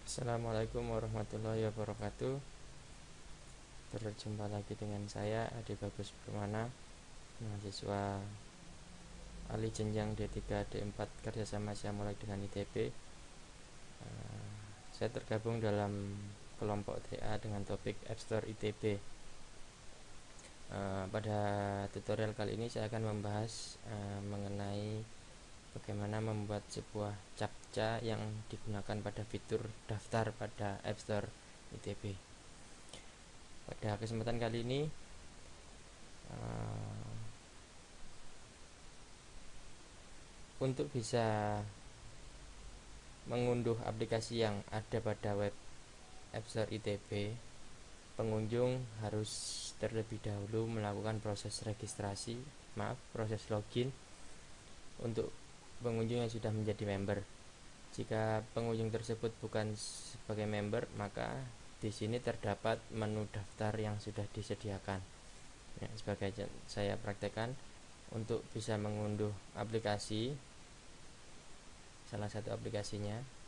Assalamualaikum warahmatullahi wabarakatuh. Berjumpa lagi dengan saya Adi Bagus Permana, mahasiswa alih jenjang D3 D4 kerjasama Syamulek dengan ITB. Saya tergabung dalam kelompok TA dengan topik App Store ITB. Pada tutorial kali ini saya akan membahas mengenai bagaimana membuat sebuah captcha yang digunakan pada fitur daftar pada App Store ITB. Pada kesempatan kali ini untuk bisa mengunduh aplikasi yang ada pada web App Store ITB, pengunjung harus terlebih dahulu melakukan proses proses login untuk pengunjung yang sudah menjadi member. Jika pengunjung tersebut bukan sebagai member, maka di sini terdapat menu daftar yang sudah disediakan. Sebagai saya praktekkan, untuk bisa mengunduh aplikasi, salah satu aplikasinya,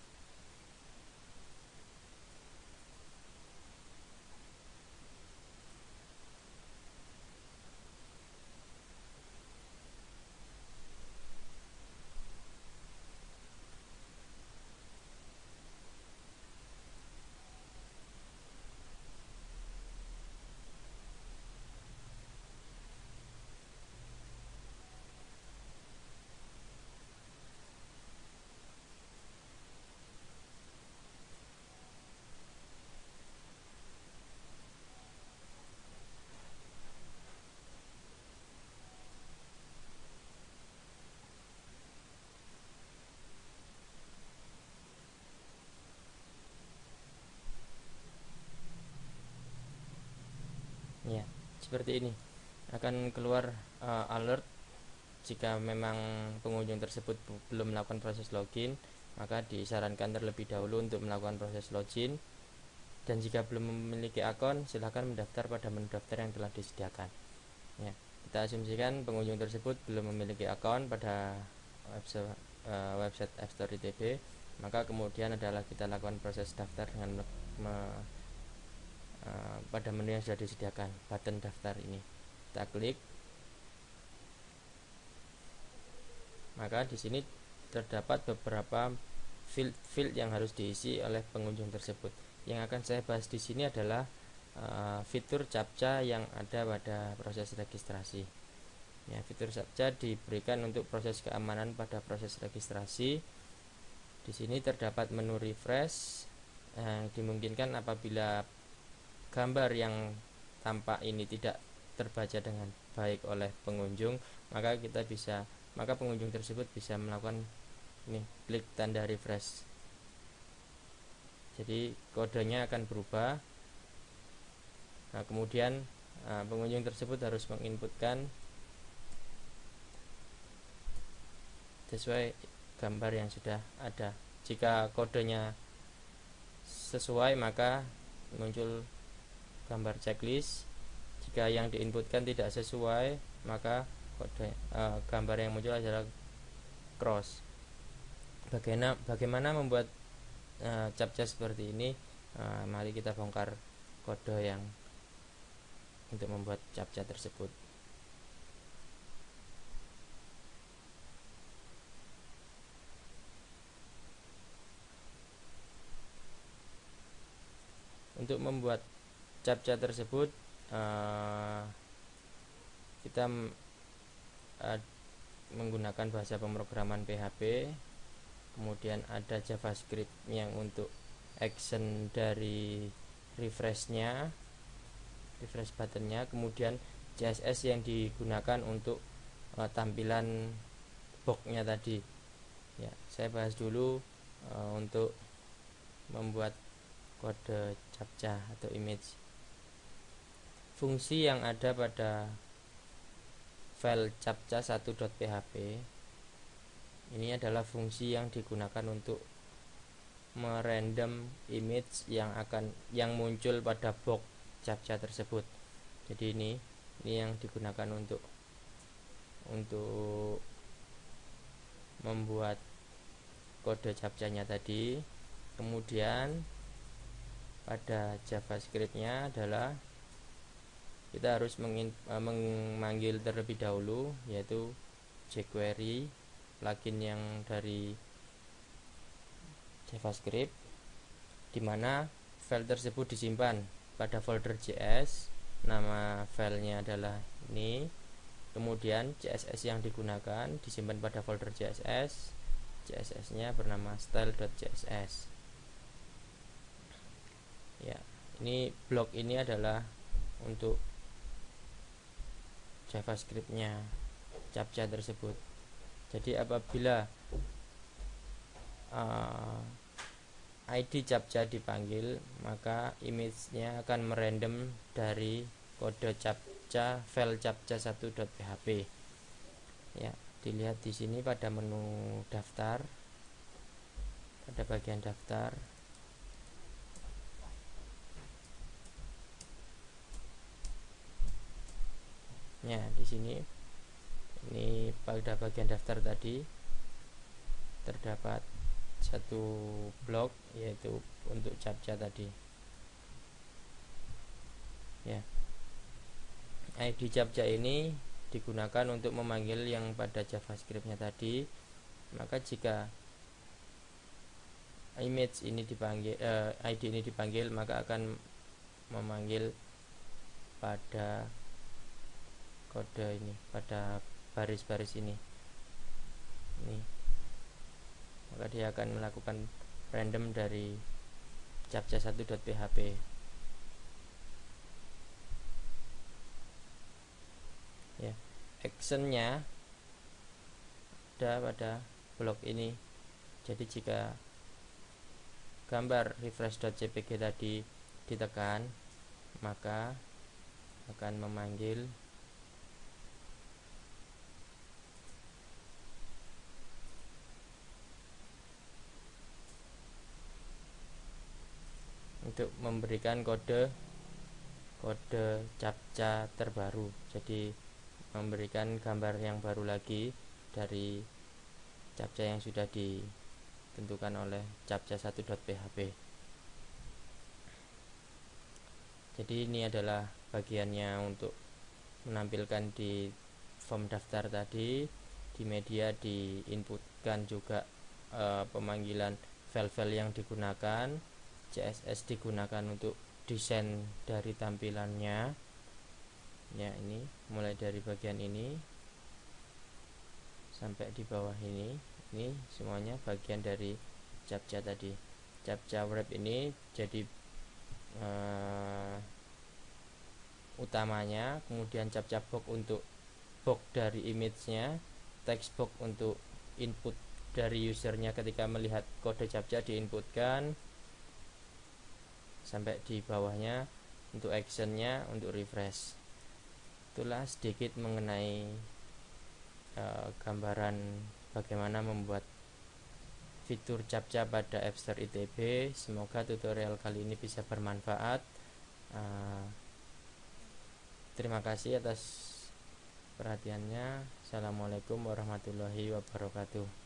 ya seperti ini. Akan keluar alert jika memang pengunjung tersebut belum melakukan proses login, maka disarankan terlebih dahulu untuk melakukan proses login. Dan jika belum memiliki akun, silakan mendaftar pada menu daftar yang telah disediakan. Ya, kita asumsikan pengunjung tersebut belum memiliki akun pada website App Store ITB, maka kemudian adalah kita lakukan proses daftar dengan pada menu yang sudah disediakan, button daftar ini. Kita klik, maka di sini terdapat beberapa field yang harus diisi oleh pengunjung tersebut. Yang akan saya bahas di sini adalah fitur captcha yang ada pada proses registrasi. Ya, fitur captcha diberikan untuk proses keamanan pada proses registrasi. Di sini terdapat menu refresh yang dimungkinkan apabila gambar yang tampak ini tidak terbaca dengan baik oleh pengunjung, maka pengunjung tersebut bisa melakukan klik tanda refresh. Jadi kodenya akan berubah. Nah, kemudian pengunjung tersebut harus menginputkan sesuai gambar yang sudah ada. Jika kodenya sesuai, maka muncul gambar checklist. Jika yang diinputkan tidak sesuai, maka gambar yang muncul adalah cross. Bagaimana membuat captcha seperti ini? Mari kita bongkar kode yang untuk membuat captcha tersebut. Untuk membuat captcha tersebut, kita menggunakan bahasa pemrograman PHP, kemudian ada JavaScript yang untuk action dari refresh buttonnya, kemudian CSS yang digunakan untuk tampilan boxnya tadi. Ya, saya bahas dulu untuk membuat kode captcha atau image. Fungsi yang ada pada file captcha 1.php ini adalah fungsi yang digunakan untuk merandom image yang muncul pada box captcha tersebut. Jadi ini yang digunakan untuk membuat kode captcha-nya tadi. Kemudian pada JavaScript-nya adalah kita harus memanggil terlebih dahulu, yaitu jQuery, plugin yang dari JavaScript, di mana file tersebut disimpan pada folder JS. Nama filenya adalah ini. Kemudian CSS yang digunakan disimpan pada folder CSS. CSS-nya bernama style.css. Ya, ini blok ini adalah untuk JavaScript-nya captcha tersebut. Jadi apabila ID captcha dipanggil, maka image-nya akan merandom dari kode captcha file captcha1.php. Ya, dilihat di sini pada menu daftar, pada bagian daftar. Ya, di sini ini pada bagian daftar tadi terdapat satu blok, yaitu untuk captcha tadi. Ya, ID captcha ini digunakan untuk memanggil yang pada JavaScript-nya tadi. Maka jika image ini dipanggil, ID ini dipanggil, maka akan memanggil pada kode ini, pada baris-baris ini. Maka dia akan melakukan random dari captcha1.php. Ya, actionnya ada pada blok ini. Jadi jika gambar refresh.jpg tadi ditekan, maka akan memanggil untuk memberikan kode captcha terbaru. Jadi memberikan gambar yang baru lagi dari captcha yang sudah ditentukan oleh captcha1.php. Jadi ini adalah bagiannya untuk menampilkan di form daftar tadi. Di media diinputkan juga pemanggilan file-file yang digunakan. CSS digunakan untuk desain dari tampilannya. Ya, ini mulai dari bagian ini sampai di bawah ini semuanya bagian dari captcha tadi. Captcha wrap ini jadi utamanya, kemudian captcha box untuk box dari image-nya, text box untuk input dari usernya ketika melihat kode captcha diinputkan, sampai di bawahnya untuk actionnya untuk refresh. Itulah sedikit mengenai gambaran bagaimana membuat fitur captcha pada App Store ITB. Semoga tutorial kali ini bisa bermanfaat. Terima kasih atas perhatiannya. Assalamualaikum warahmatullahi wabarakatuh.